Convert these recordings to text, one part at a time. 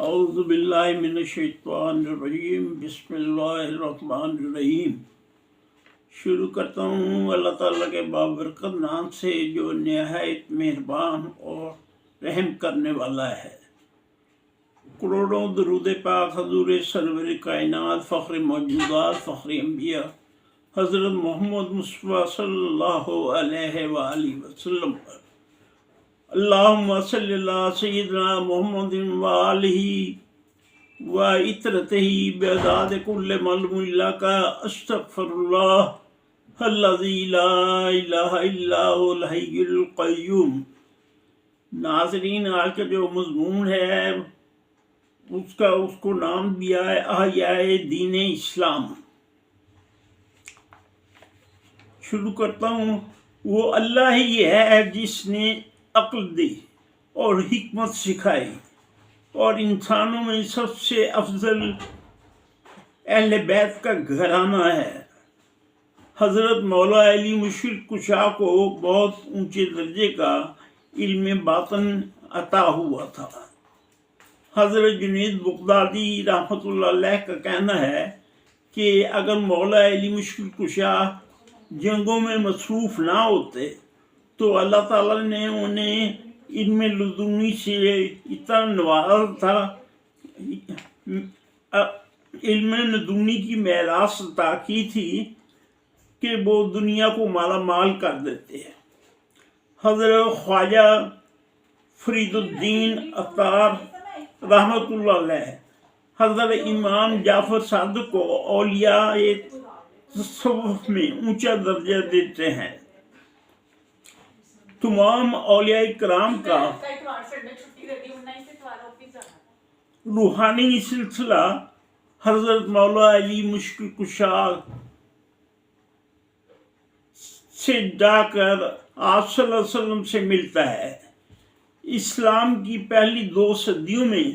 اعوذ باللہ من الشیطان الرجیم، بسم اللہ الرحمن الرحیم۔ شروع کرتا ہوں اللہ تعالیٰ کے بابرکت نام سے جو نہایت مہربان اور رحم کرنے والا ہے۔ کروڑوں درود پاک حضور سرور کائنات، فخر موجودات، فخر انبیاء حضرت محمد مصطفیٰ صلی اللہ علیہ وآلہ وسلم پر۔ اللہم صلی اللہ سیدنا محمد وآلہ و عطرتہ بعداد کل معلوم لک استغفر اللہ الذی لا الہ الا هو الحی القیوم۔ ناظرین، آج کا جو مضمون ہے اس کو نام دیا ہے احیاء دین اسلام۔ شروع کرتا ہوں۔ وہ اللہ ہی ہے جس نے عقل دی اور حکمت سکھائی، اور انسانوں میں سب سے افضل اہل بیت کا گھرانہ ہے۔ حضرت مولا علی مشکل کشا کو بہت اونچے درجے کا علم باطن عطا ہوا تھا۔ حضرت جنید بغدادی رحمۃ اللہ علیہ کا کہنا ہے کہ اگر مولا علی مشکل کشا جنگوں میں مصروف نہ ہوتے تو اللہ تعالیٰ نے انہیں علم لدنی سے اتنا نوازا تھا، علم لدنی کی میراث عطا کی تھی کہ وہ دنیا کو مالا مال کر دیتے ہیں۔ حضرت خواجہ فرید الدین عطار رحمۃ اللہ علیہ حضرت امام جعفر صادق کو اولیاء تصوف میں اونچا درجہ دیتے ہیں۔ تمام اولیاء کرام کا روحانی سلسلہ حضرت مولا علی مشکل کشا سے جا کر آپ صلی اللہ علیہ وسلم سے ملتا ہے۔ اسلام کی پہلی 2 صدیوں میں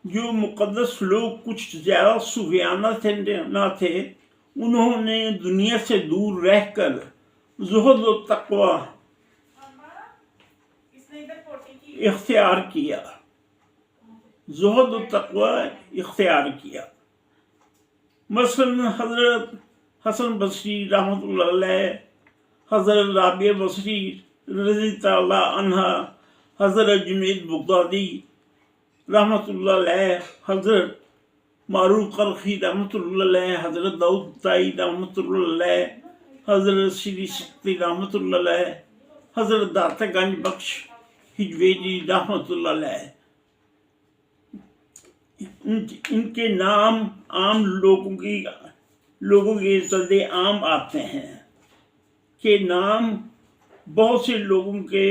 جو مقدس لوگ کچھ زیادہ صوفیانہ نہ تھے، انہوں نے دنیا سے دور رہ کر زہد و تقوی اختیار کیا۔ زہد و تقوی اختیار کیا۔ مثلا حضرت حسن بصری رحمۃ اللہ علیہ، حضرت رابعہ بصری رضی تعالی عنہ، حضرت جنید بغدادی رحمۃ اللہ علیہ، حضرت معروف قرخی رحمۃ اللہ علیہ، حضرت داؤد تائی رحمۃ اللہ علیہ، حضرت سری سکتی رحمۃ اللہ علیہ، حضرت داتا گنج بخش ہجویری رحمۃ اللہ علیہ۔ ان کے نام عام لوگوں کے زد عام آتے ہیں کہ نام بہت سے لوگوں کے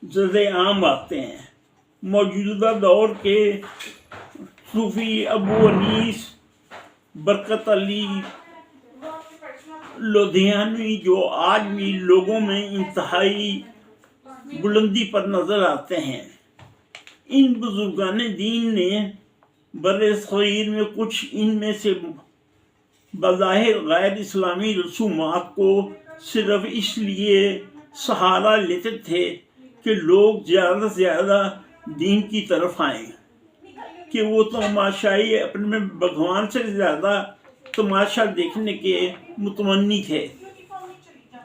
زد عام آتے ہیں۔ موجودہ دور کے صوفی ابو انیس برکت علی لدھیانوی جو آج بھی لوگوں میں انتہائی بلندی پر نظر آتے ہیں، ان بزرگان دین نے بر صغیر میں کچھ ان میں سے بظاہر غیر اسلامی رسومات کو صرف اس لیے سہارا لیتے تھے کہ لوگ زیادہ سے زیادہ دین کی طرف آئیں، کہ وہ تماشائی اپنے بھگوان سے زیادہ تماشا دیکھنے کے متمنی تھے۔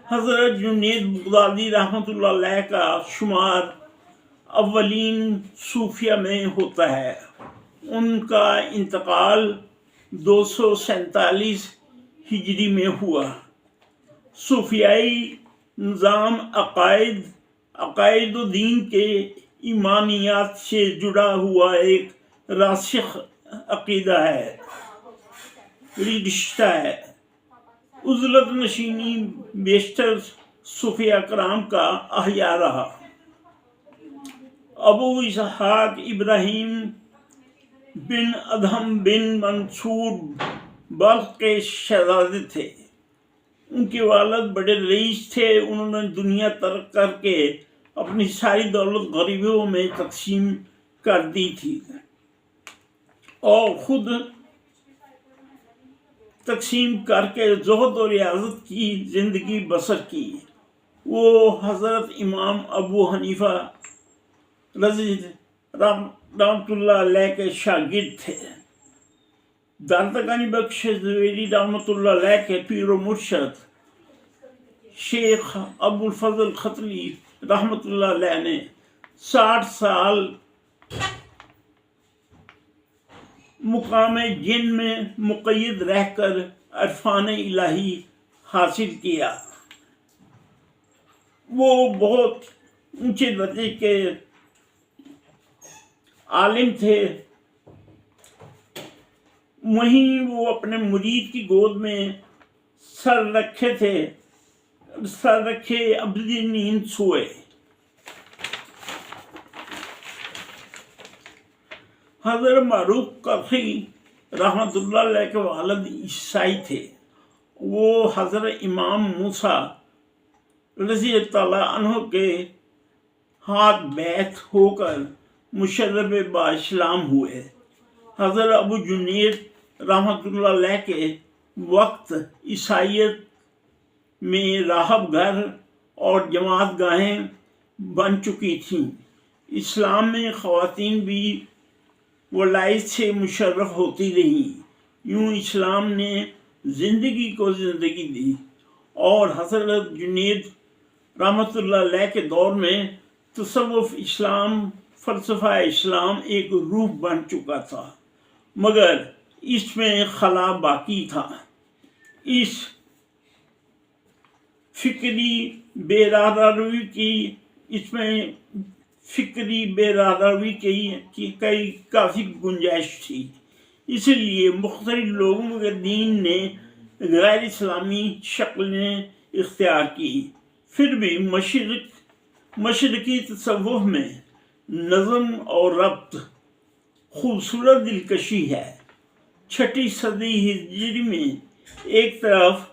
حضرت جنید بغدادی رحمۃ اللہ علیہ کا شمار اولین صوفیہ میں ہوتا ہے۔ ان کا انتقال 247 ہجری میں ہوا۔ صوفیائی نظام عقائد و دین کے ایمانیات سے جڑا ہوا ایک راسخ عقیدہ ہے، رشتہ ہے۔ عزلت نشینی بیشتر صوفیہ کرام کا احیا رہا۔ ابو اسحاق ابراہیم بن ادہم بن منصور بلخ کے شہزادے تھے۔ ان کے والد بڑے رئیس تھے۔ انہوں نے دنیا ترک کر کے اپنی ساری دولت غریبوں میں تقسیم کر دی تھی اور خود تقسیم کر کے زہد و ریاضت کی زندگی بسر کی۔ وہ حضرت امام ابو حنیفہ रहमतुल्लाह अलैह के शागिर्द थे। दारदगानी बख्श ज़वेरी रहमतुल्लाह अलैह के पीर व मुर्शद शेख अबुल फजल खतली रहमतुल्लाह अलैह ने 60 साल मुकाम जिन में मुक़य्यद रहकर अरफान इलाही हासिल किया। वो बहुत ऊंचे दर्जे के आलिम थे। वहीं वो अपने मुरीद की गोद में सर रखे अबदी नींद सोए। हज़रत मारूफ करखी रहमतुल्लाह अलैह के वालिद ईसाई थे। वो हज़रत इमाम मूसा रज़ी अल्लाह अन्हु के हाथ बैत होकर मुशर्रफ बाइस्लाम हुए। हज़रत अबू जुनैद रहमतुल्लाह अलैह के वक्त ईसाइयत में राहब घर और जमात गाहें बन चुकी थीं। इस्लाम में ख़वातीन भी वलायत से मुशर्रफ होती रहीं। यूँ इस्लाम ने ज़िंदगी को ज़िंदगी दी और हज़रत जुनैद रहमतुल्लाह अलैह के दौर में तसव्वुफ़ इस्लाम, फ़लसफ़ा इस्लाम एक रूह बन चुका था, मगर इसमें खला बाकी था। इस फिक्री बेरादरवी की कई काफ़ी गुंजाइश थी। इसलिए मुख्तलिफ लोगों के दीन ने गैर इस्लामी शक्लें इख्तियार की। फिर भी मशरकी तसव्वुफ़ में नज़म और रब्त खूबसूरत दिलकशी है। 6ठी सदी हिजरी में एक तरफ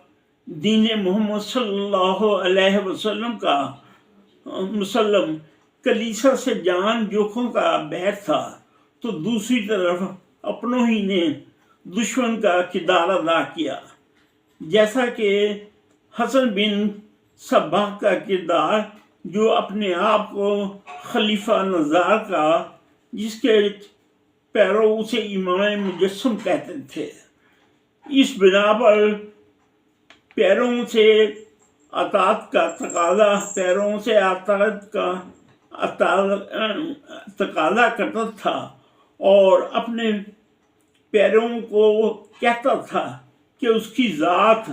दीन मोहम्मद सल्लल्लाहु अलैहि वसल्लम कलीसा से जान जोखों का बैर था, तो दूसरी तरफ अपनों ही ने दुश्मन का किरदार अदा किया। जैसा कि हसन बिन सब्बाह का किरदार, जो अपने आप को खलीफा नज़ार का, जिसके पैरों उसे इमाम मुजस्सम कहते थे। इस बिना पर पैरों से अतात का तकाज़ा करता था और अपने पैरों को कहता था कि उसकी ज़ात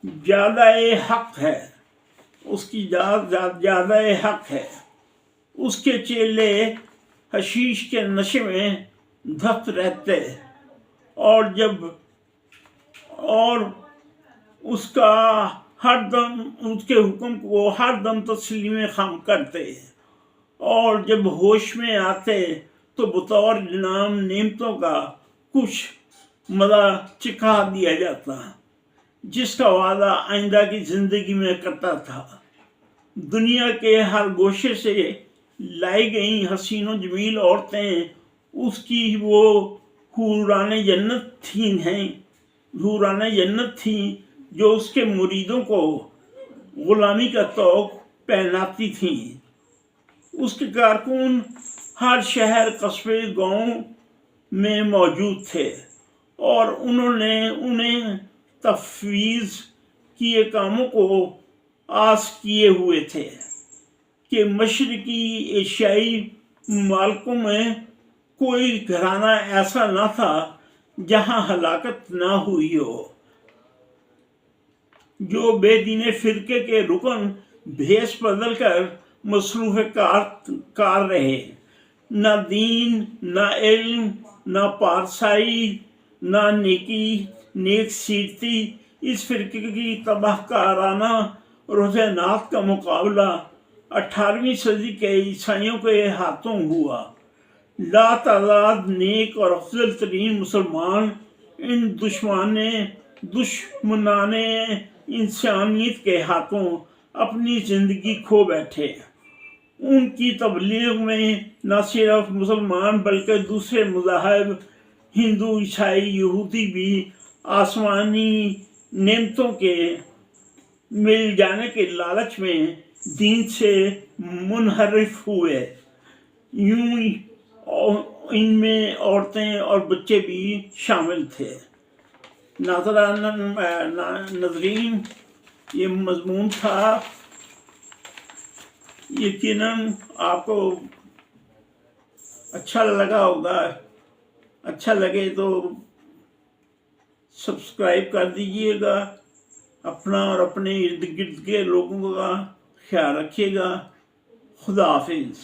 ज़्यादा हक़ है। उसके चेले हशीश के नशे में धप्त रहते और उसके हुक्म को हर दम तस्लीम खाम करते, और जब होश में आते तो बतौर इनाम नेमतों का कुछ मज़ा चिखा दिया जाता, जिसका वादा आइंदा की ज़िंदगी में करता था। दुनिया के हर गोशे से लाई गई हसीनो जमील औरतें उसकी वो हूराने जन्नत थीं जो उसके मुरीदों को ग़ुलामी का तौक़ पहनाती थीं। उसके कारकुन हर शहर, कस्बे, गांव में मौजूद थे और उन्होंने उन्हें तफवीज़ किए कामों को आस किए हुए थे कि मशरकी एशियाई मुमालिकों में कोई घराना ऐसा न था जहाँ हलाकत ना हुई हो। जो बेदीन फ़िरके के रुकन भेष बदल कर मसरूफ़ कार रहे, न दीन, न इल्म, न पारसाई, न नेक सीरती, इस फ़िरके की तबाहकाराना रुझानात का मुकाबला 18वीं सदी के ईसाइयों के हाथों हुआ। लातादाद नेक और अफजल तरीन मुसलमान इन दुश्मनाने इंसानियत के हाथों अपनी ज़िंदगी खो बैठे। उनकी तबलीग में न सिर्फ मुसलमान बल्कि दूसरे मज़ाहब, हिंदू, ईसाई, यहूदी भी आसमानी नेमतों के मिल जाने के लालच में दीन से मुनहरिफ हुए। यूं ही इनमें औरतें और बच्चे भी शामिल थे। नाज़रीन, ये मज़मून था, यकीनन आपको अच्छा लगा होगा। अच्छा लगे तो सब्सक्राइब कर दीजिएगा। अपना और अपने इर्द गिर्द के लोगों का ख्याल रखिएगा। खुदा हाफिज़।